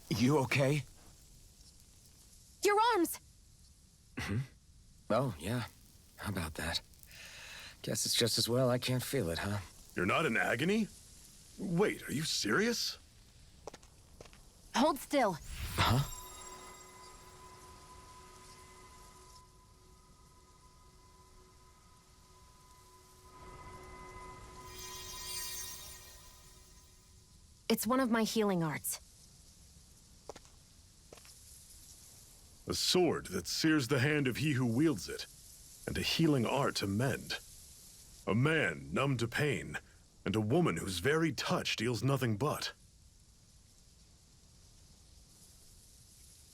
You okay? Your arms! Oh, yeah. How about that? Guess it's just as well I can't feel it, huh? You're not in agony? Wait, are you serious? Hold still. Huh? It's one of my healing arts. A sword that sears the hand of he who wields it, and a healing art to mend. A man numb to pain, and a woman whose very touch deals nothing but.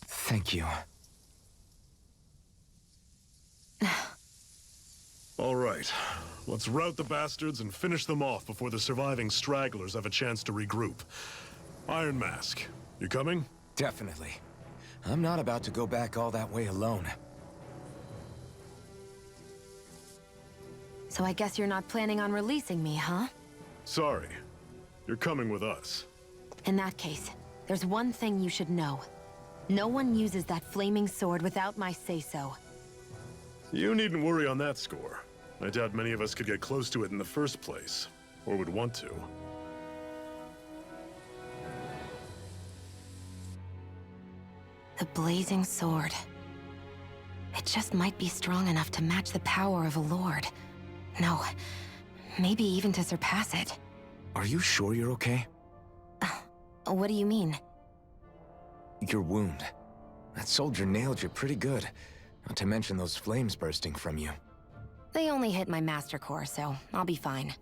Thank you. All right, let's rout the bastards and finish them off before the surviving stragglers have a chance to regroup. Iron Mask, you coming? Definitely. I'm not about to go back all that way alone. So I guess you're not planning on releasing me, huh? Sorry, you're coming with us. In that case, there's one thing you should know. No one uses that flaming sword without my say-so. You needn't worry on that score. I doubt many of us could get close to it in the first place, or would want to. The blazing sword. It just might be strong enough to match the power of a lord. No, maybe even to surpass it. Are you sure you're okay? What do you mean? Your wound. That soldier nailed you pretty good. Not to mention those flames bursting from you. They only hit my master core, so I'll be fine.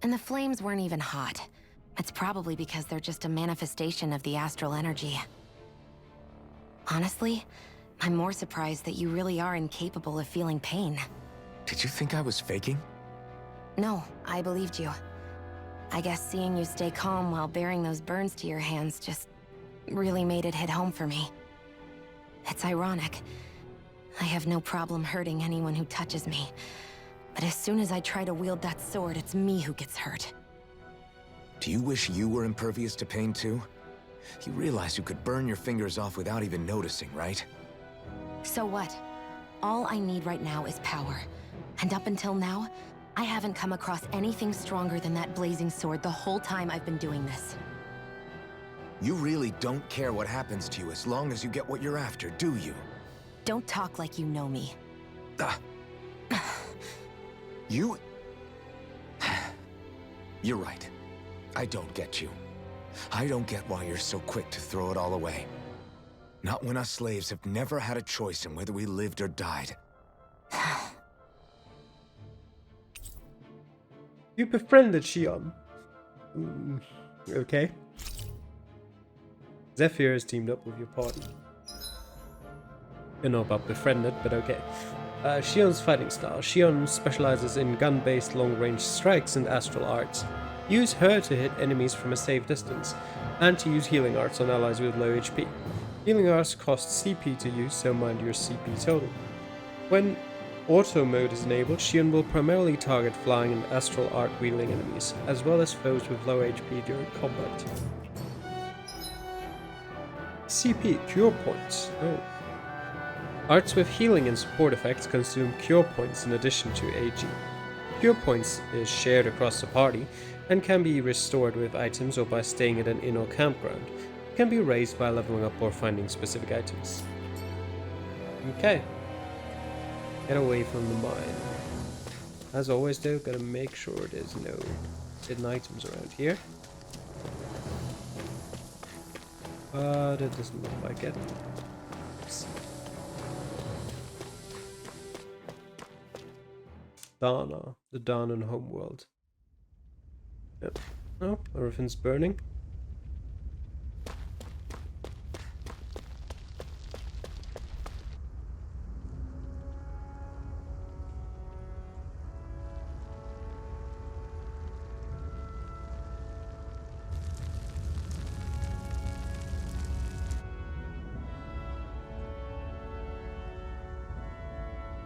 And the flames weren't even hot. It's probably because they're just a manifestation of the astral energy. Honestly, I'm more surprised that you really are incapable of feeling pain. Did you think I was faking? No, I believed you. I guess seeing you stay calm while bearing those burns to your hands just really made it hit home for me. It's ironic. I have no problem hurting anyone who touches me. But as soon as I try to wield that sword, it's me who gets hurt. Do you wish you were impervious to pain too? You realize you could burn your fingers off without even noticing, right? So what? All I need right now is power. And up until now, I haven't come across anything stronger than that blazing sword the whole time I've been doing this. You really don't care what happens to you as long as you get what you're after, do you? Don't talk like you know me. You... You're right. I don't get you. I don't get why you're so quick to throw it all away. Not when us slaves have never had a choice in whether we lived or died. You befriended Shion. Okay. Zephyr has teamed up with your party. Don't know about befriended, but okay. Shion's fighting style. Shion specializes in gun-based long-range strikes and astral arts. Use her to hit enemies from a safe distance, and to use healing arts on allies with low HP. Healing arts cost CP to use, so mind your CP total. When auto mode is enabled, Shion will primarily target flying and astral art wielding enemies, as well as foes with low HP during combat. CP Cure Points. Oh. Arts with healing and support effects consume Cure Points in addition to AG. Cure Points is shared across the party and can be restored with items or by staying at an inn or campground. It can be raised by leveling up or finding specific items. Okay. Get away from the mine. As always though, gotta make sure there's no hidden items around here. But it doesn't look like it. Oops. Dana, the Danan homeworld. Yep. Oh, everything's burning.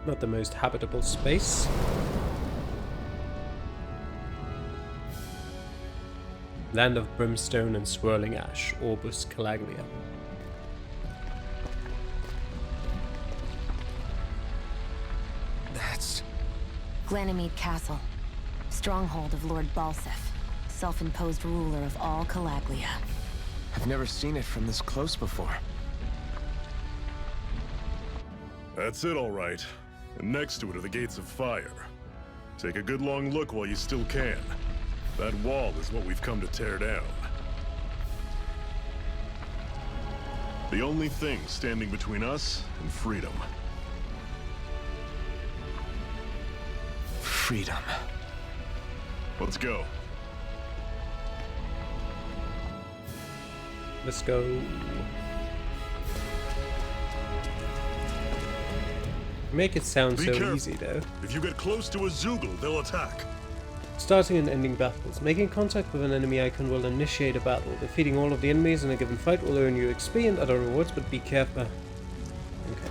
Not the most habitable space. Land of brimstone and swirling ash, Orbus Calaglia. Ganymede Castle. Stronghold of Lord Balsef, self-imposed ruler of all Calaglia. I've never seen it from this close before. That's it, all right. And next to it are the Gates of Fire. Take a good long look while you still can. That wall is what we've come to tear down. The only thing standing between us and freedom. Freedom. Let's go. Let's go. Make it sound Be so careful. easy though. If you get close to a Zoogle, they'll attack. Starting and ending battles. Making contact with an enemy icon will initiate a battle. Defeating all of the enemies in a given fight will earn you XP and other rewards, but be careful. Okay.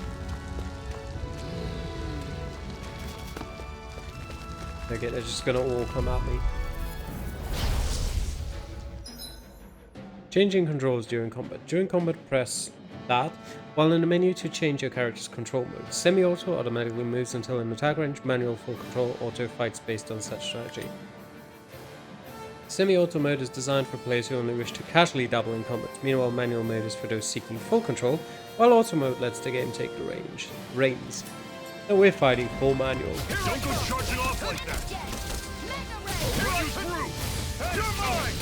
Okay, they're just gonna all come at me. Changing controls during combat. During combat, press that while in the menu to change your character's control mode. Semi-auto automatically moves until in attack range. Manual full control auto fights based on such strategy. Semi-auto mode is designed for players who only wish to casually dabble in combat. Meanwhile, manual mode is for those seeking full control, while auto mode lets the game take the reins. And we're fighting full manual. Don't go charging off like that. I'll run you through. You're mine.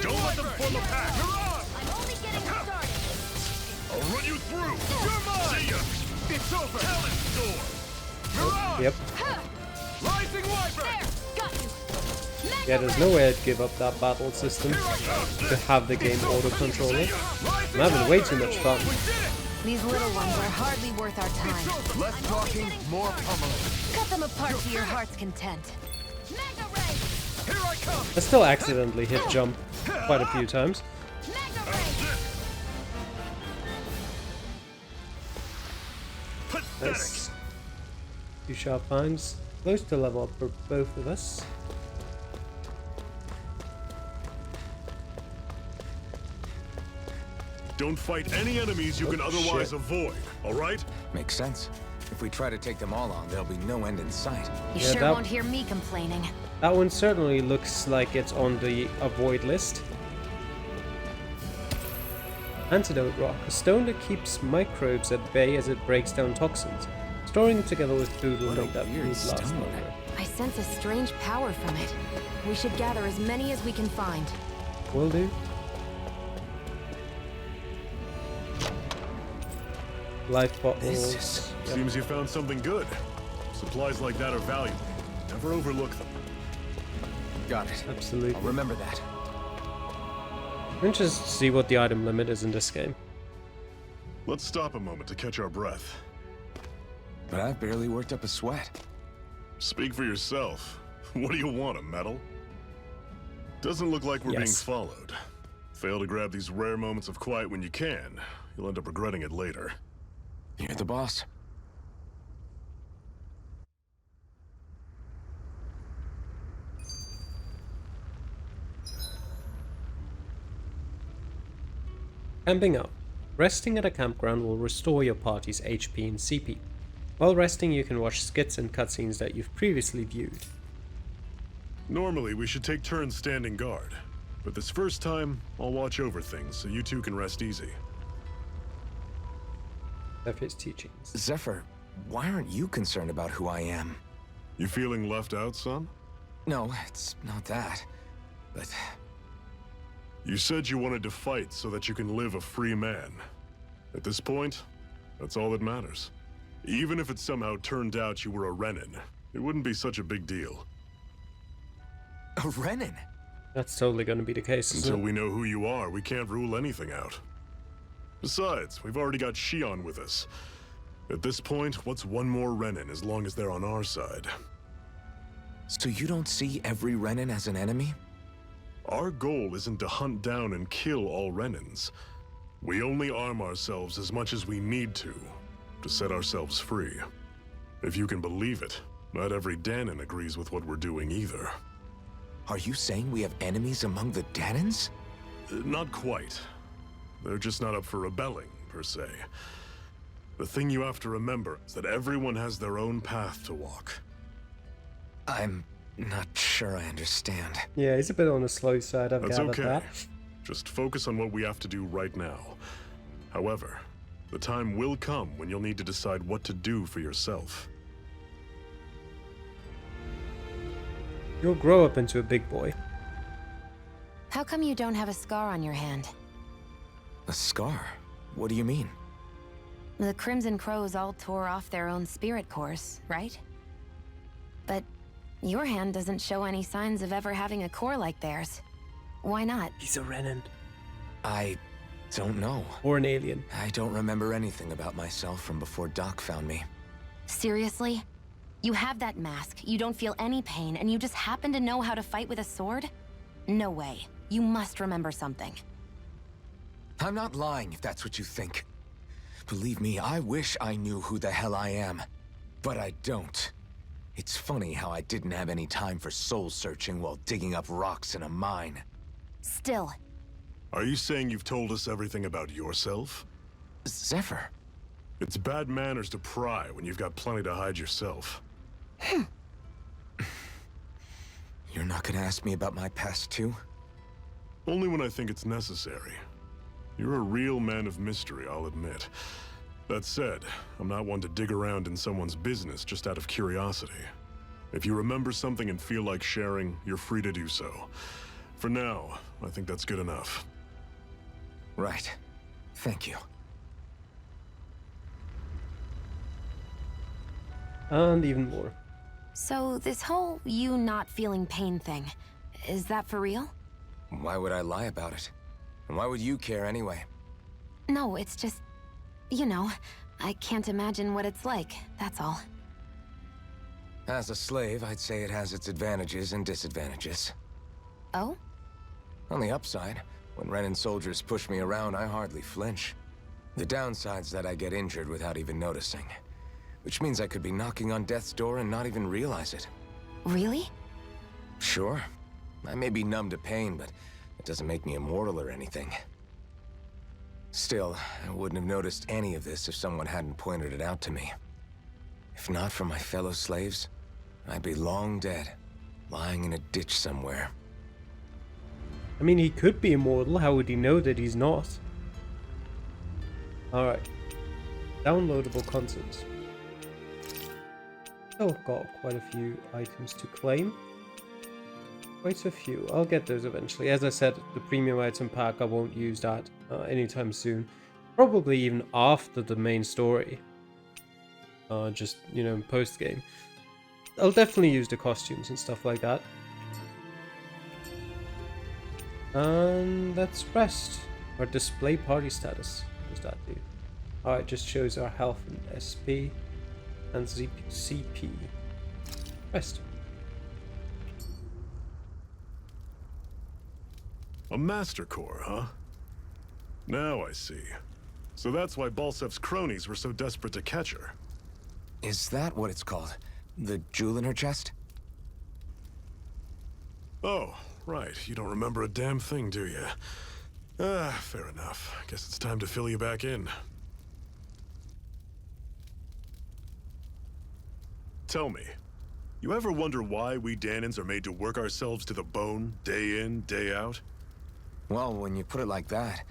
Don't let them form a pack. You're on. I'm only getting started. I'll run you through. You're mine. See ya. It's over. Talent door. You're on. Yep. Rising Wyvern. There, got you. Yeah, there's no way I'd give up that battle system to have the game auto-controlling. I'm having way too much fun. These little ones are hardly worth our time. Less talking, more pummeling. Cut them apart to your heart's content. Mega Ray! Here I come. I still accidentally hit jump quite a few times. Mega Ray! Nice. 2 sharp finds. Close to level up for both of us. Don't fight any enemies you can otherwise shit. avoid, all right? Makes sense. If we try to take them all on, there'll be no end in sight. You Yeah, sure that- won't hear me complaining. That one certainly looks like it's on the avoid list. Antidote rock. A stone that keeps microbes at bay as it breaks down toxins. Storing them together with food will What a make that weird food last stone. longer. I sense a strange power from it. We should gather as many as we can find. Will do. Life bottles. This is... Yep. Seems you found something good. Supplies like that are valuable. Never overlook them. Got it. Absolutely. I'll remember that. I'm interested to see what the item limit is in this game. Let's stop a moment to catch our breath. But I've barely worked up a sweat. Speak for yourself. What do you want, a medal? Doesn't look like we're being Yes. followed. Fail to grab these rare moments of quiet when you can. You'll end up regretting it later. You're the boss. Camping out. Resting at a campground will restore your party's HP and CP. While resting, you can watch skits and cutscenes that you've previously viewed. Normally, we should take turns standing guard. But this first time, I'll watch over things so you two can rest easy. Zephyr's teachings. Zephyr, why aren't you concerned about who I am? You feeling left out, son? No, it's not that. But You said you wanted to fight so that you can live a free man. At this point, that's all that matters. Even if it somehow turned out you were a Renin, it wouldn't be such a big deal. a Renin. That's totally going to be the case. Until we know who you are, we can't rule anything out. Besides, we've already got Shion with us. At this point, what's one more Renin as long as they're on our side? So you don't see every Renin as an enemy? Our goal isn't to hunt down and kill all Renins. We only arm ourselves as much as we need to set ourselves free. If you can believe it, not every Danon agrees with what we're doing either. Are you saying we have enemies among the Danons? Not quite. They're just not up for rebelling, per se. The thing you have to remember is that everyone has their own path to walk. I'm not sure I understand. Yeah, he's a bit on the slow side, I've That's gathered okay. that. Just focus on what we have to do right now. However, the time will come when you'll need to decide what to do for yourself. You'll grow up into a big boy. How come you don't have a scar on your hand? A scar? What do you mean? The Crimson Crows all tore off their own spirit cores, right? But your hand doesn't show any signs of ever having a core like theirs. Why not? He's a Renan. I don't know. Or an alien. I don't remember anything about myself from before Doc found me. Seriously? You have that mask, you don't feel any pain, and you just happen to know how to fight with a sword? No way. You must remember something. I'm not lying if that's what you think. Believe me, I wish I knew who the hell I am. But I don't. It's funny how I didn't have any time for soul searching while digging up rocks in a mine. Still, Are you saying you've told us everything about yourself? Zephyr. It's bad manners to pry when you've got plenty to hide yourself. You're not gonna ask me about my past too? Only when I think it's necessary. You're a real man of mystery, I'll admit. That said, I'm not one to dig around in someone's business just out of curiosity. If you remember something and feel like sharing, you're free to do so. For now, I think that's good enough. Right. Thank you. And even more. so this whole you not feeling pain thing, is that for real? Why would I lie about it? And why would you care anyway? No, it's just, you know, I can't imagine what it's like, that's all. As a slave, I'd say it has its advantages and disadvantages. Oh? On the upside, when Renan soldiers push me around, I hardly flinch. The downside's that I get injured without even noticing. Which means I could be knocking on death's door and not even realize it. Really? Sure. I may be numb to pain, but it doesn't make me immortal or anything. Still, I wouldn't have noticed any of this if someone hadn't pointed it out to me. If not for my fellow slaves, I'd be long dead, lying in a ditch somewhere. I mean, he could be immortal. How would he know that he's not? Alright. Downloadable content. Still got quite a few items to claim. Quite a few. I'll get those eventually. As I said, the premium item pack, I won't use that anytime soon. Probably even after the main story. Just, you know, post-game. I'll definitely use the costumes and stuff like that. And let's rest. Our display party status. What does that do? Alright, just shows our health and SP and CP. Rest. A Master Core, huh? Now I see. So that's why Balsev's cronies were so desperate to catch her. Is that what it's called? The jewel in her chest? Oh, right. You don't remember a damn thing, do you? Fair enough. Guess it's time to fill you back in. Tell me, you ever wonder why we Danans are made to work ourselves to the bone, day in, day out? Well, when you put it like that,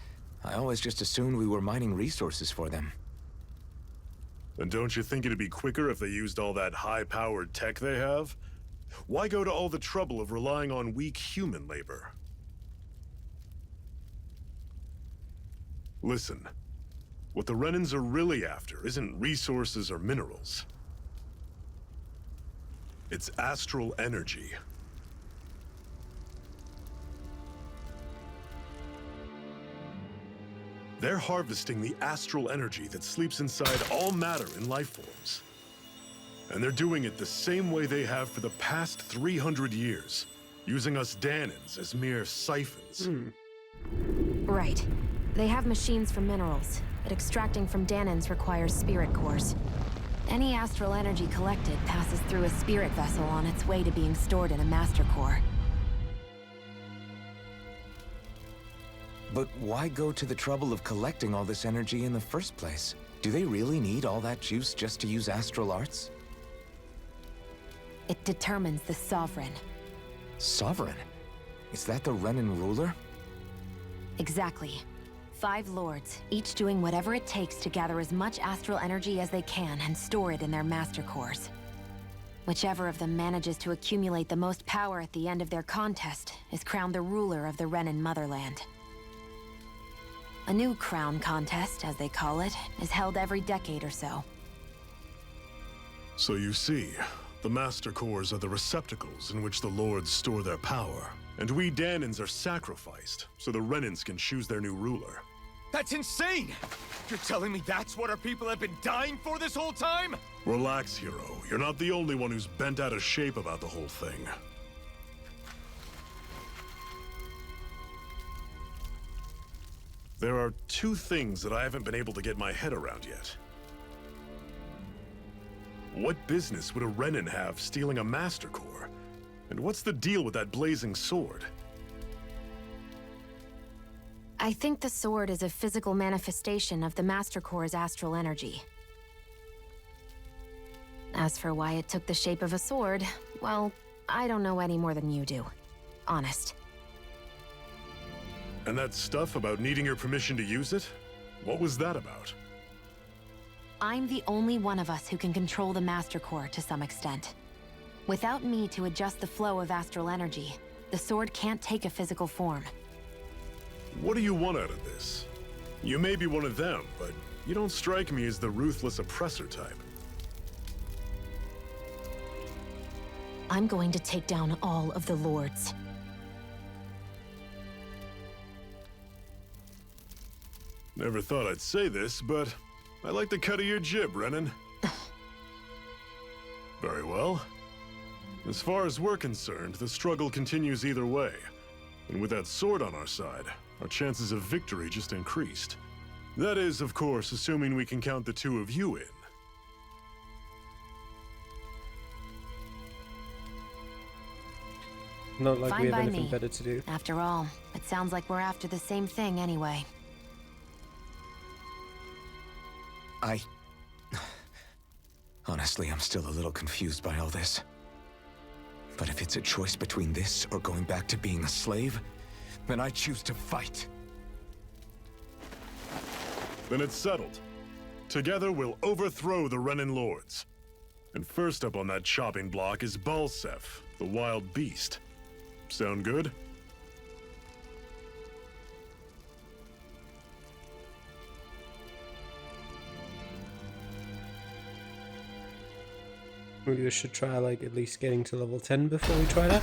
I always just assumed we were mining resources for them. And don't you think it'd be quicker if they used all that high-powered tech they have? Why go to all the trouble of relying on weak human labor? Listen, what the Renans are really after isn't resources or minerals. It's astral energy. They're harvesting the astral energy that sleeps inside all matter in life forms. And they're doing it the same way they have for the past 300 years, using us Danans as mere siphons. Right. They have machines for minerals, but extracting from Danans requires spirit cores. Any astral energy collected passes through a spirit vessel on its way to being stored in a master core. But why go to the trouble of collecting all this energy in the first place? Do they really need all that juice just to use astral arts? It determines the Sovereign. Sovereign? Is that the Renan ruler? Exactly. 5 lords, each doing whatever it takes to gather as much astral energy as they can and store it in their master cores. Whichever of them manages to accumulate the most power at the end of their contest is crowned the ruler of the Renan motherland. A new crown contest, as they call it, is held every decade or so. So you see, the Master Cores are the receptacles in which the Lords store their power. And we Danans are sacrificed, so the Renans can choose their new ruler. That's insane! You're telling me that's what our people have been dying for this whole time? Relax, hero. You're not the only one who's bent out of shape about the whole thing. There are 2 things that I haven't been able to get my head around yet. What business would a Renan have stealing a Master Core? And what's the deal with that blazing sword? I think the sword is a physical manifestation of the Master Core's astral energy. As for why it took the shape of a sword, well, I don't know any more than you do. Honest. And that stuff about needing your permission to use it? What was that about? I'm the only one of us who can control the Master Core to some extent. Without me to adjust the flow of astral energy, the sword can't take a physical form. What do you want out of this? You may be one of them, but you don't strike me as the ruthless oppressor type. I'm going to take down all of the lords. Never thought I'd say this, but I like the cut of your jib, Renan. Very well. As far as we're concerned, the struggle continues either way. And with that sword on our side, our chances of victory just increased. That is, of course, assuming we can count the 2 of you in. Not like Fine we have by anything me. better to do. After all, it sounds like we're after the same thing anyway. Honestly, I'm still a little confused by all this. But if it's a choice between this or going back to being a slave, then I choose to fight. Then it's settled. Together we'll overthrow the Renan Lords. And first up on that chopping block is Balsef, the wild beast. Sound good? Maybe we should try like at least getting to level 10 before we try that.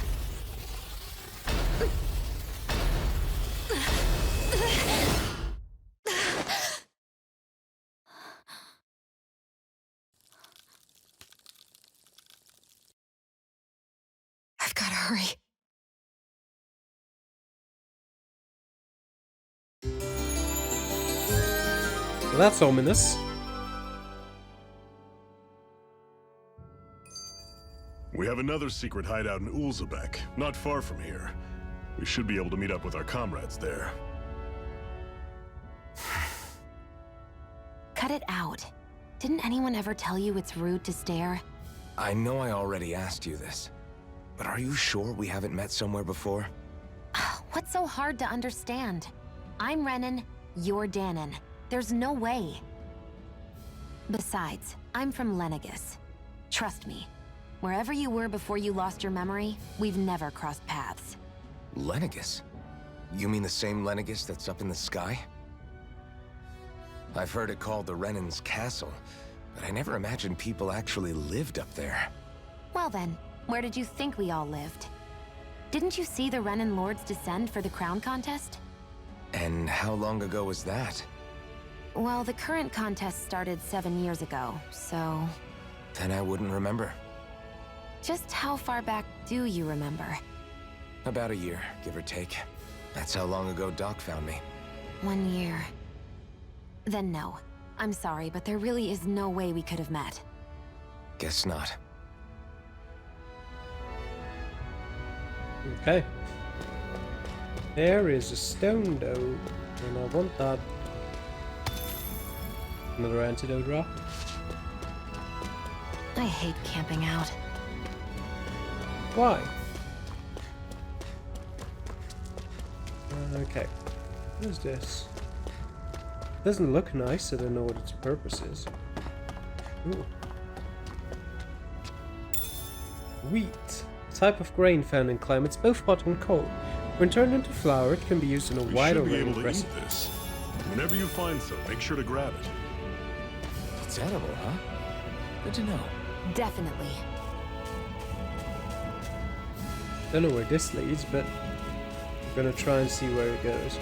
I've gotta hurry. Well, that's ominous. We have another secret hideout in Ulzebek, not far from here. We should be able to meet up with our comrades there. Cut it out. Didn't anyone ever tell you it's rude to stare? I know I already asked you this, but are you sure we haven't met somewhere before? What's so hard to understand? I'm Renan, you're Danan. There's no way. Besides, I'm from Lenegis. Trust me, wherever you were before you lost your memory, we've never crossed paths. Lenegis? You mean the same Lenegis that's up in the sky? I've heard it called the Renan's Castle, but I never imagined people actually lived up there. Well then, where did you think we all lived? Didn't you see the Renan Lords descend for the crown contest? And how long ago was that? Well, the current contest started 7 years ago, so... Then I wouldn't remember. Just how far back do you remember? About a year, give or take. That's how long ago Doc found me. 1 year. Then no. I'm sorry, but there really is no way we could have met. Guess not. Okay. There is a stone though, and I want that. Another antidote rock. I hate camping out. Why? Okay. What is this? Doesn't look nice, I don't know what its purpose is. Ooh. Wheat. A type of grain found in climates both hot and cold. When turned into flour, it can be used in a wide array of recipes. This. Whenever you find some, make sure to grab it. It's edible, huh? Good to know. Definitely. Don't know where this leads, but I'm gonna try and see where it goes.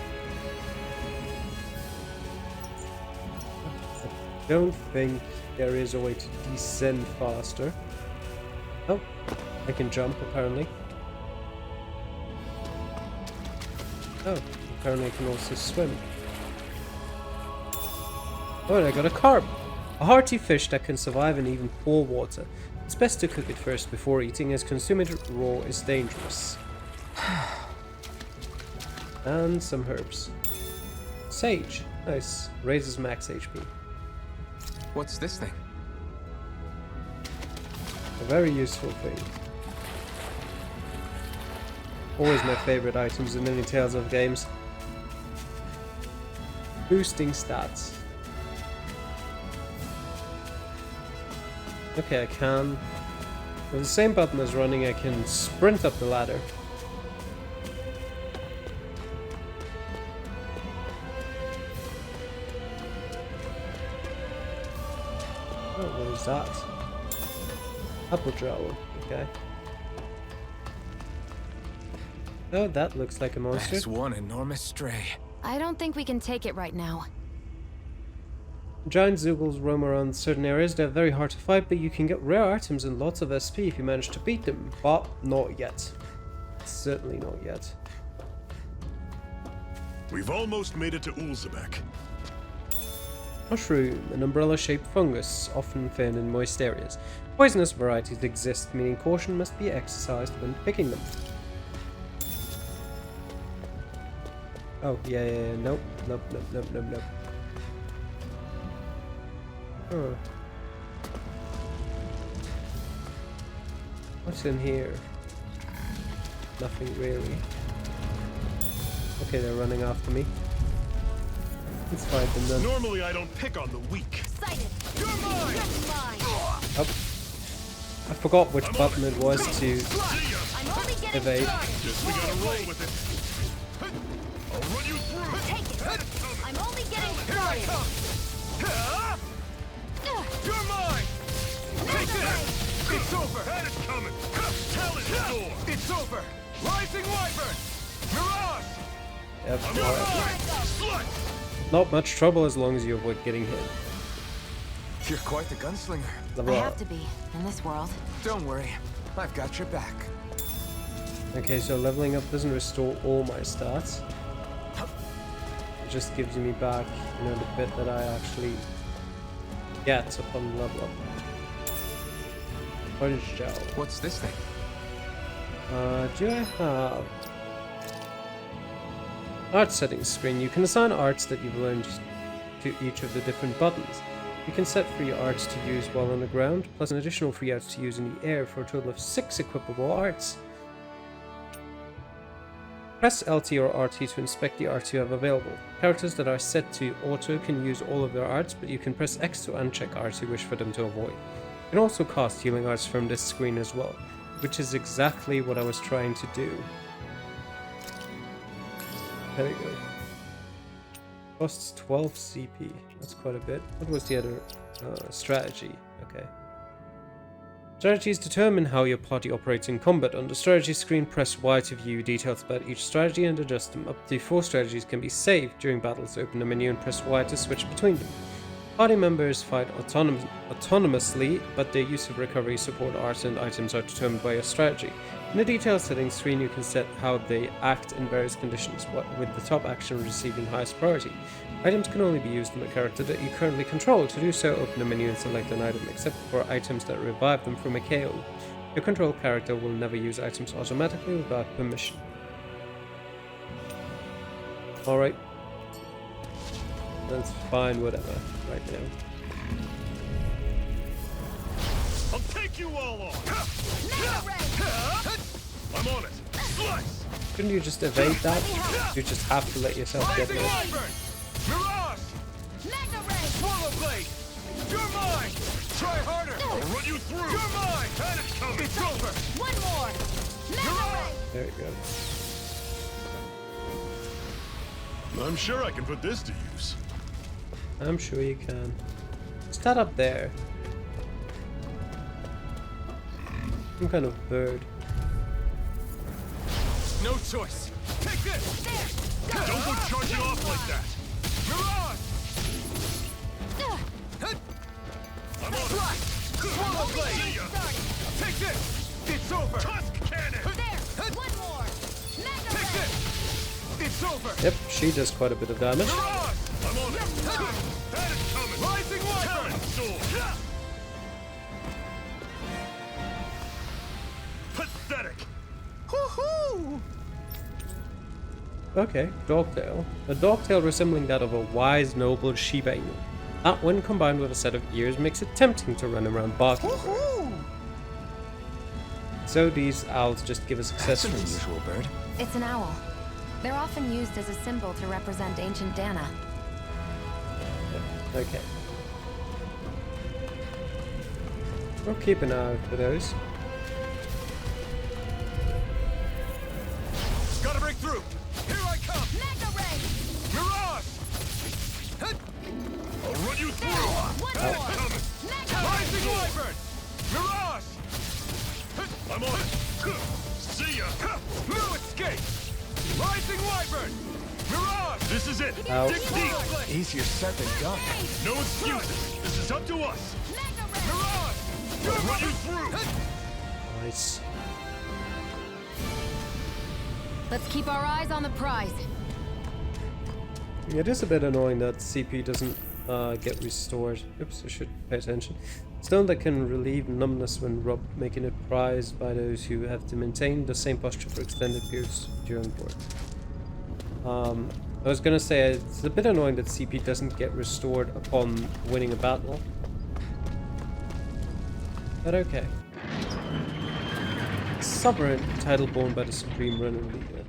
I don't think there is a way to descend faster. Oh, I can jump apparently. Oh, apparently I can also swim. Oh, and I got a carp! A hearty fish that can survive in even poor water. It's best to cook it first before eating, as consuming it raw is dangerous. And some herbs. Sage. Nice. Raises max HP. What's this thing? A very useful thing. Always my favorite items in any Tales of games. Boosting stats. Okay, I can. With the same button as running, I can sprint up the ladder. Oh, what is that? Apple jowl. Okay. Oh, that looks like a monster. That's one enormous stray. I don't think we can take it right now. Giant Zoogles roam around certain areas. They're very hard to fight, but you can get rare items and lots of SP if you manage to beat them. But not yet. Certainly not yet. We've almost made it to Ulzebek. Mushroom, an umbrella-shaped fungus, often found in moist areas. Poisonous varieties exist, meaning caution must be exercised when picking them. Oh, yeah, nope. Huh. What's in here? Nothing really. Okay, they're running after me. Let's fight them then. Normally I don't pick on the weak. Sighted. You're mine! Oh. I forgot which button it was to I'm only getting evade. started. Guess we gotta roll with it. I'll run you through. Take it. I'm only getting started. You're mine! Take this! It's over! Had it coming! Talent door! It's over! Rising Wyvern! Mirage! Yep, You're alright. mine! Slut! Not much trouble as long as you avoid getting hit. You're quite the gunslinger. I Level have up. to be, in this world. Don't worry, I've got your back. Okay, so leveling up doesn't restore all my stats. It just gives me back, you know, the bit that I actually get upon level up. Punch gel. What's this thing? Do I have art settings screen? You can assign arts that you've learned to each of the different buttons. You can set free arts to use while on the ground, plus an additional free arts to use in the air for a total of 6 equipable arts. Press LT or RT to inspect the arts you have available. Characters that are set to auto can use all of their arts, but you can press X to uncheck arts you wish for them to avoid. You can also cast healing arts from this screen as well, which is exactly what I was trying to do. There we go. Costs 12 CP. That's quite a bit. What was the other strategy? Okay. Strategies determine how your party operates in combat. On the strategy screen, press Y to view details about each strategy and adjust them. Up to 4 strategies can be saved during battles. Open the menu and press Y to switch between them. Party members fight autonomously, but their use of recovery, support, art, and items are determined by your strategy. In the details settings screen, you can set how they act in various conditions, with the top action receiving highest priority. Items can only be used on the character that you currently control. To do so, open the menu and select an item, except for items that revive them from a KO. Your control character will never use items automatically without permission. Alright. That's fine, whatever, right now. I'll take you all on! I'm on it! Slice! Couldn't you just evade that? You just have to let yourself get there. Mirage! Swallow blade! You're mine! Try harder! I'll run you through! You're mine! Panic coming! It's over! One more! There you go. I'm sure I can put this to use. I'm sure you can. What's that up there? Some kind of bird. No choice. Take this! Don't go charging off like that! Mirage! I'm on it! Swallow blade! See ya! Take this! It's over! Tusk cannon! One more! Take this! It's over! Yep, she does quite a bit of damage. Mirage! I'm on it! That is coming! Rising Wyvern! Sword! Pathetic! Woohoo! Okay, dogtail. A dogtail resembling that of a wise, noble Shiba Inu. That, when combined with a set of ears, makes it tempting to run around barking. So these owls just give us That's an accessories. unusual bird. It's an owl. They're often used as a symbol to represent ancient Dana. Okay. We'll keep an eye out for those. Gotta break through! Here I come! Mirage! I'll run you through! Panic coming! Rising Wyvern! Mirage! I'm on it! See ya! No escape! Rising Wyvern! Mirage! This is it! Ow. Dig deep! Easier said than done. No excuses! This is up to us! Mirage! I'll run you through! Nice. Let's keep our eyes on the prize. It is a bit annoying that CP doesn't get restored. Oops, I should pay attention. Stone that can relieve numbness when rubbed, making it prized by those who have to maintain the same posture for extended periods during work. I was gonna say it's a bit annoying that CP doesn't get restored upon winning a battle. But okay. Sovereign, title borne by the Supreme Runner Leader.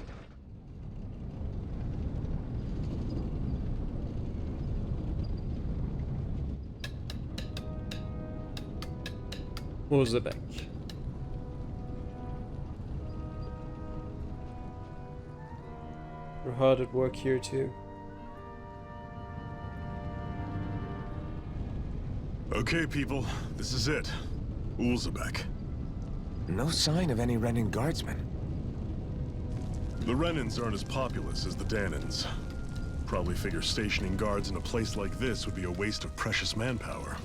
Ulzebek. We're hard at work here too. Okay, people, this is it. Ulzebek. No sign of any Renin guardsmen. The Renins aren't as populous as the Danans. Probably figure stationing guards in a place like this would be a waste of precious manpower.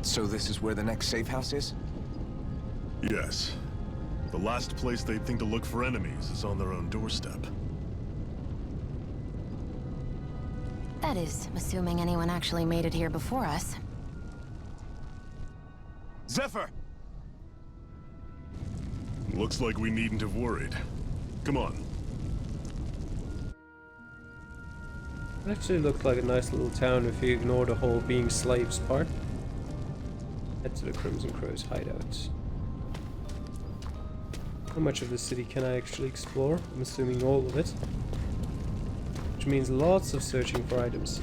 So this is where the next safe house is? Yes. The last place they'd think to look for enemies is on their own doorstep. That is, assuming anyone actually made it here before us. Zephyr! Looks like we needn't have worried. Come on. It actually looked like a nice little town if you ignore the whole being slaves part. Head to the Crimson Crow's hideouts. How much of the city can I actually explore? I'm assuming all of it. Which means lots of searching for items.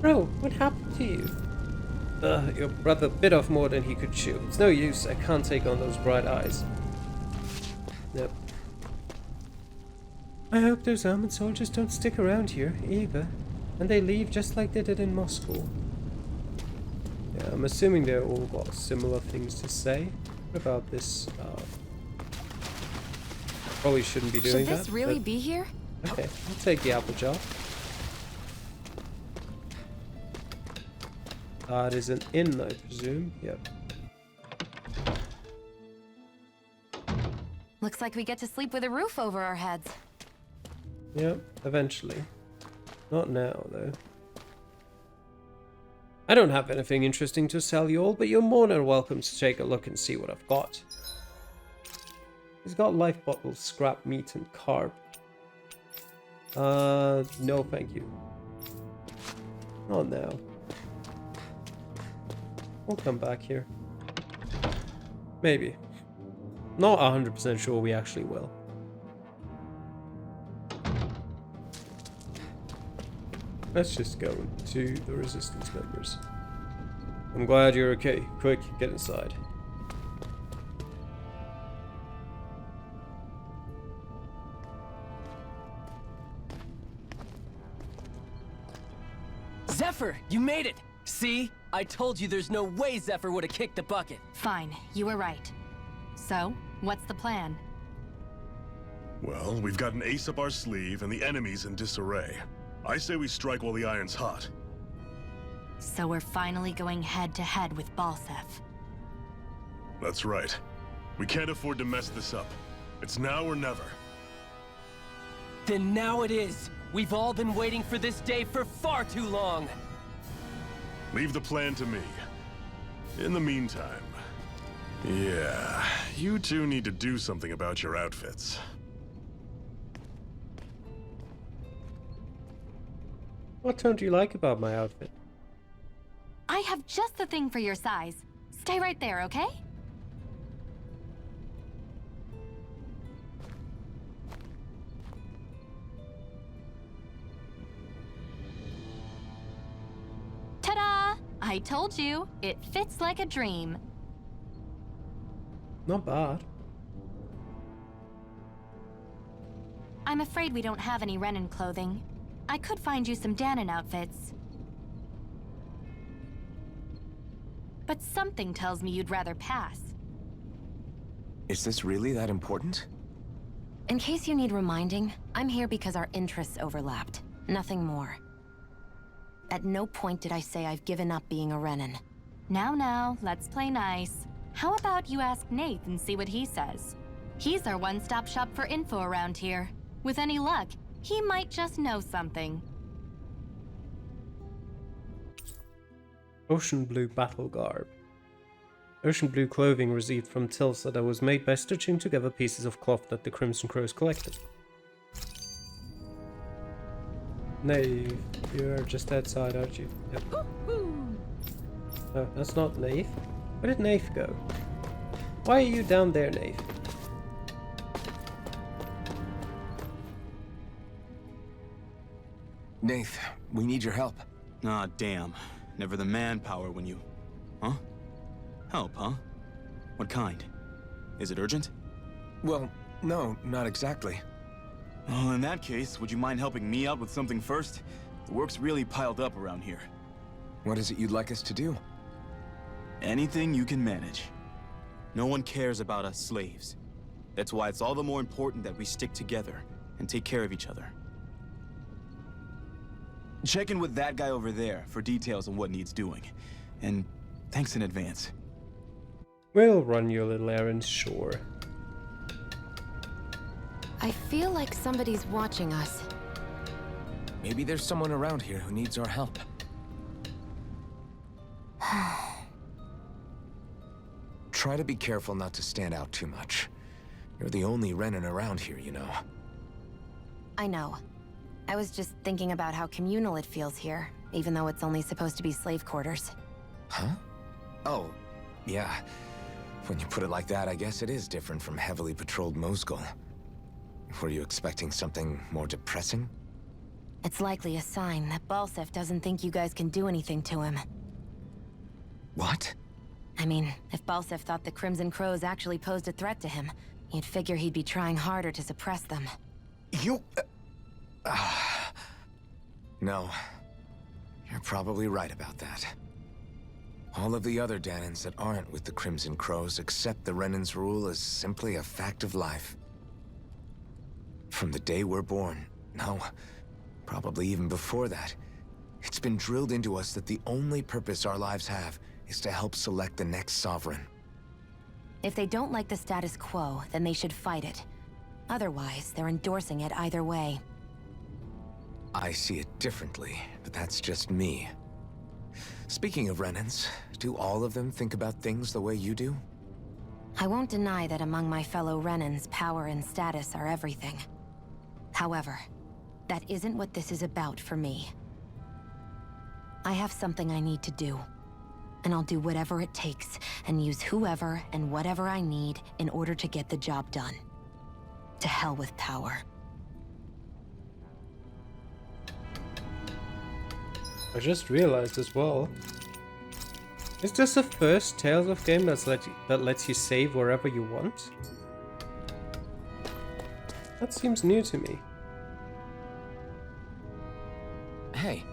Bro, what happened to you? Your brother bit off more than he could chew. It's no use, I can't take on those bright eyes. Yep. I hope those armored soldiers don't stick around here, either. And they leave just like they did in Moscow. Yeah, I'm assuming they're all got similar things to say about this. Probably shouldn't be doing that. Should this really be here? Okay, I'll take the apple jar. It is an inn, I presume. Yep. Looks like we get to sleep with a roof over our heads. Yep, eventually. Not now, though. I don't have anything interesting to sell you all, but you're more than welcome to take a look and see what I've got. He's got life bottles, scrap meat, and carb. No thank you. Not now. We'll come back here. Maybe. Not 100% sure we actually will. Let's just go to the resistance members. I'm glad you're okay. Quick, get inside. Zephyr, you made it! See? I told you there's no way Zephyr would have kicked the bucket. Fine, you were right. So, what's the plan? Well, we've got an ace up our sleeve and the enemy's in disarray. I say we strike while the iron's hot. So we're finally going head-to-head with Balsef. That's right. We can't afford to mess this up. It's now or never. Then now it is! We've all been waiting for this day for far too long! Leave the plan to me. In the meantime... Yeah, you two need to do something about your outfits. What don't you like about my outfit? I have just the thing for your size. Stay right there, okay? Ta-da! I told you, it fits like a dream. Not bad. I'm afraid we don't have any Renan clothing. I could find you some Danon outfits. But something tells me you'd rather pass. Is this really that important? In case you need reminding, I'm here because our interests overlapped. Nothing more. At no point did I say I've given up being a Renan. Now, let's play nice. How about you ask Nath and see what he says? He's our one-stop shop for info around here. With any luck, he might just know something. Ocean blue battle garb. Ocean blue clothing received from Tilsa that was made by stitching together pieces of cloth that the Crimson Crows collected. Nave, you're just outside, aren't you? Yep. No, that's not Nave. Where did Nave go? Why are you down there, Nave? Nath, we need your help. Ah, damn. Never the manpower when you... Huh? Help, huh? What kind? Is it urgent? Well, no, not exactly. Well, in that case, would you mind helping me out with something first? The work's really piled up around here. What is it you'd like us to do? Anything you can manage. No one cares about us slaves. That's why it's all the more important that we stick together and take care of each other. Check in with that guy over there for details on what needs doing. And thanks in advance. We'll run your little errands, sure. I feel like somebody's watching us. Maybe there's someone around here who needs our help. Try to be careful not to stand out too much. You're the only Renan around here, you know. I know. I was just thinking about how communal it feels here, even though it's only supposed to be slave quarters. Huh? Oh, yeah. When you put it like that, I guess it is different from heavily patrolled Mosgul. Were you expecting something more depressing? It's likely a sign that Balsef doesn't think you guys can do anything to him. What? I mean, if Balsef thought the Crimson Crows actually posed a threat to him, you'd figure he'd be trying harder to suppress them. You... No. You're probably right about that. All of the other Danons that aren't with the Crimson Crows accept the Renan's rule as simply a fact of life. From the day we're born, no, probably even before that, it's been drilled into us that the only purpose our lives have is to help select the next sovereign. If they don't like the status quo, then they should fight it. Otherwise, they're endorsing it either way. I see it differently, but that's just me. Speaking of Renans, do all of them think about things the way you do? I won't deny that among my fellow Renans, power and status are everything. However, that isn't what this is about for me. I have something I need to do, and I'll do whatever it takes and use whoever and whatever I need in order to get the job done. To hell with power. I just realized as well. Is this the first Tales of game that lets you save wherever you want? That seems new to me. Hey.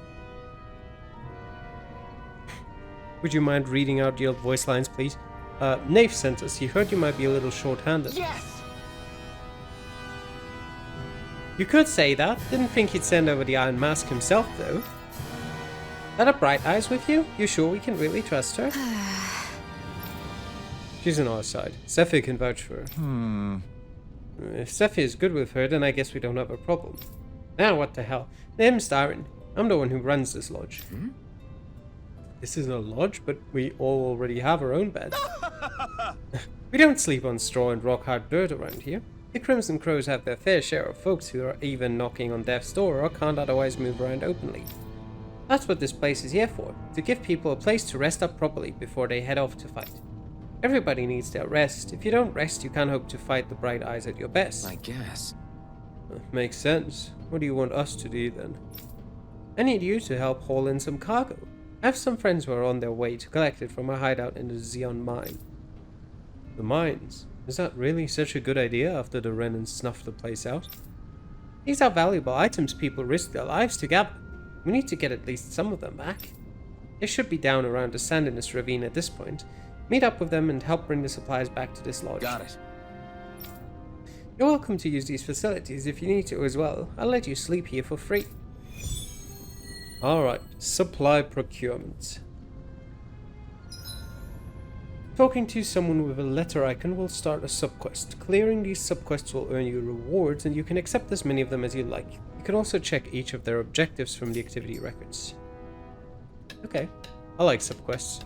Would you mind reading out the old voice lines, please? Nafe sent us. He heard you might be a little short-handed. Yes! You could say that. Didn't think he'd send over the Iron Mask himself, though. That a Bright Eyes with you? You sure we can really trust her? She's on our side. Sephi can vouch for her. If Sephi is good with her, then I guess we don't have a problem. Now what the hell? Name's Darren. I'm the one who runs this lodge. This isn't a lodge, but we all already have our own beds. We don't sleep on straw and rock-hard dirt around here. The Crimson Crows have their fair share of folks who are either knocking on death's door or can't otherwise move around openly. That's what this place is here for, to give people a place to rest up properly before they head off to fight. Everybody needs their rest. If you don't rest, you can't hope to fight the Bright Eyes at your best. I guess. Makes sense. What do you want us to do then? I need you to help haul in some cargo. I have some friends who are on their way to collect it from a hideout in the Xeon mine. The mines? Is that really such a good idea after the Renans snuffed the place out? These are valuable items people risk their lives to gather. We need to get at least some of them back. They should be down around the sand in this ravine at this point. Meet up with them and help bring the supplies back to this lodge. Got it. You're welcome to use these facilities if you need to as well. I'll let you sleep here for free. Alright, supply procurement. Talking to someone with a letter icon will start a subquest. Clearing these subquests will earn you rewards, and you can accept as many of them as you like. You can also check each of their objectives from the activity records. Okay, I like subquests.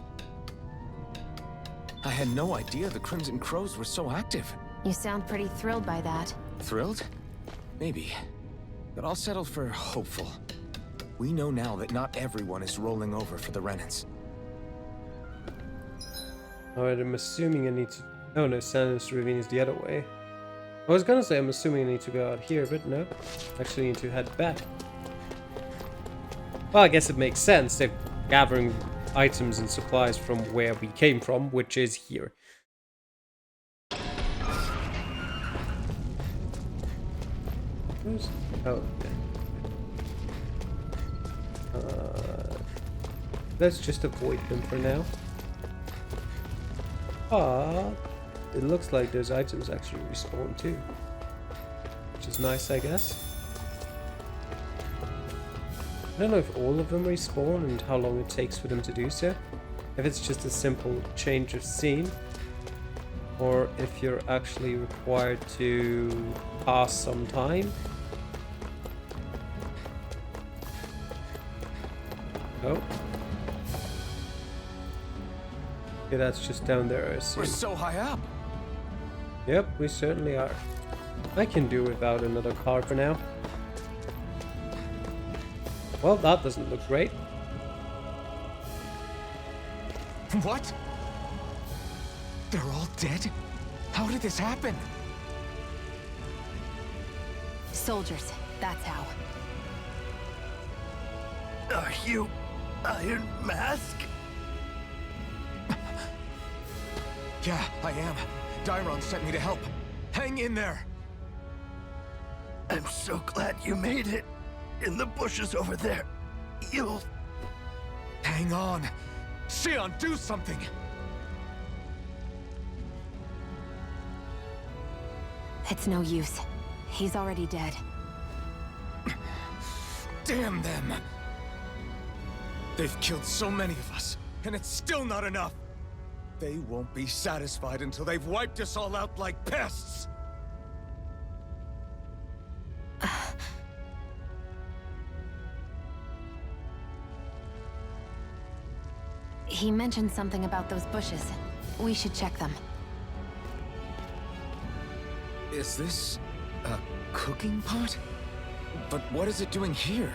I had no idea the Crimson Crows were so active. You sound pretty thrilled by that. Thrilled? Maybe. But I'll settle for hopeful. We know now that not everyone is rolling over for the Renans. Alright, I'm assuming I need to... Oh no, Sandus Ravine is the other way. I was gonna say I'm assuming I need to go out here, but no. Actually need to head back. Well, I guess it makes sense. They're gathering items and supplies from where we came from, which is here. Oh, okay. Let's just avoid them for now. Ah, it looks like those items actually respawn too, which is nice, I guess. I don't know if all of them respawn and how long it takes for them to do so. If it's just a simple change of scene, or if you're actually required to pass some time. Oh. Yeah, that's just down there, I assume. We're so high up. Yep, we certainly are. I can do without another car for now. Well, that doesn't look great. What? They're all dead? How did this happen? Soldiers, that's how. Are you Iron Mask? Yeah, I am. Dairon sent me to help. Hang in there. I'm so glad you made it. In the bushes over there. You'll... Hang on. Xion, do something. It's no use. He's already dead. Damn them. They've killed so many of us, and it's still not enough. They won't be satisfied until they've wiped us all out like pests. He mentioned something about those bushes. We should check them. Is this a cooking pot? But what is it doing here?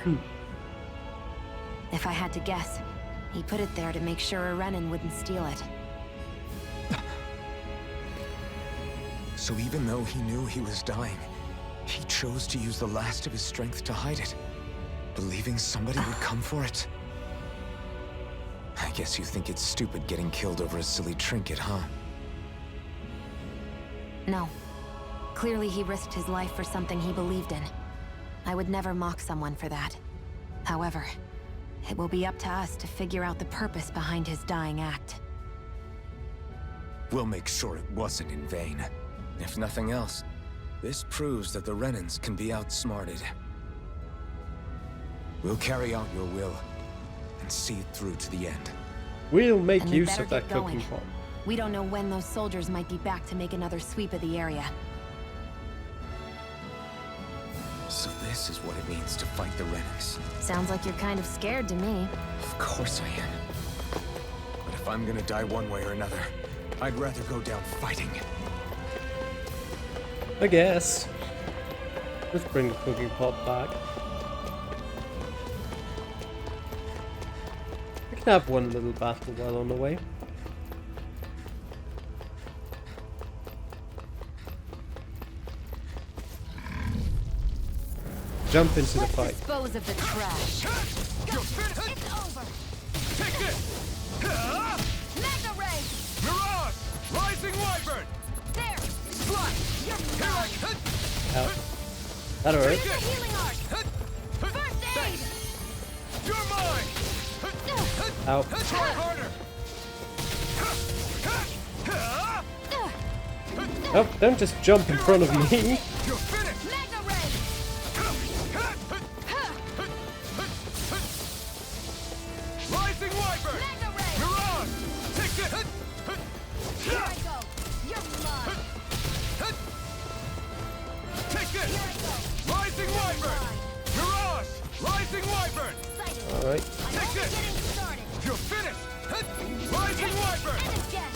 If I had to guess, he put it there to make sure a Renan wouldn't steal it. So even though he knew he was dying, he chose to use the last of his strength to hide it, believing somebody would come for it. I guess you think it's stupid getting killed over a silly trinket, huh? No. Clearly he risked his life for something he believed in. I would never mock someone for that. However, it will be up to us to figure out the purpose behind his dying act. We'll make sure it wasn't in vain. If nothing else, this proves that the Renans can be outsmarted. We'll carry out your will and see it through to the end. We'll make And we use better of that get going. cooking pot. We don't know when those soldiers might be back to make another sweep of the area. So this is what it means to fight the Renans. Sounds like you're kind of scared to me. Of course I am. But if I'm gonna die one way or another, I'd rather go down fighting. I guess. Let's bring the cooking pot back. We can have one little battle while on the way. Jump into the fight. Dispose of the trash. It's over. Take it! Mega Ray! Mirage! Rising Wyvern! There! Fly! Here I come! Ow. That'll hurt. The healing art! First aid! You're mine! Ow. Try harder! Oh, don't just jump in front of me. You're finished! Mega Ray! Rising Wyvern! Mega Ray! Mirage! Take it! Here I go! You're mine! Take it! Here I go! Rising Wyvern! Mirage! Rising Wyvern! Excited! Alright. I'm Take only it! getting started! You're finished! Rising Wyvern! And again!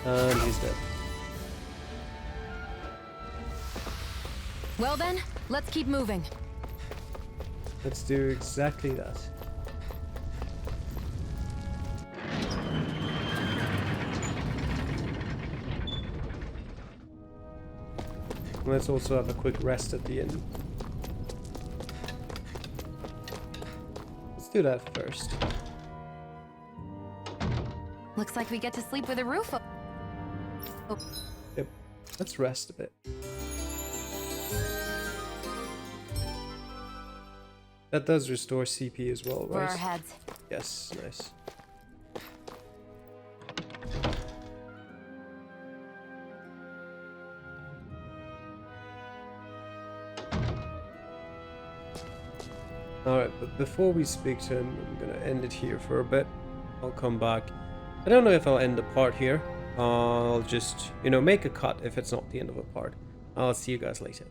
And he's dead. Well then, let's keep moving. Let's do exactly that. Let's also have a quick rest at the end. Let's do that first. Looks like we get to sleep with a roof over. Yep. Let's rest a bit. That does restore CP as well, For right? our heads. Yes, nice. Alright, but before we speak to him, I'm gonna end it here for a bit. I'll come back. I don't know if I'll end the part here. I'll just, make a cut if it's not the end of a part. I'll see you guys later.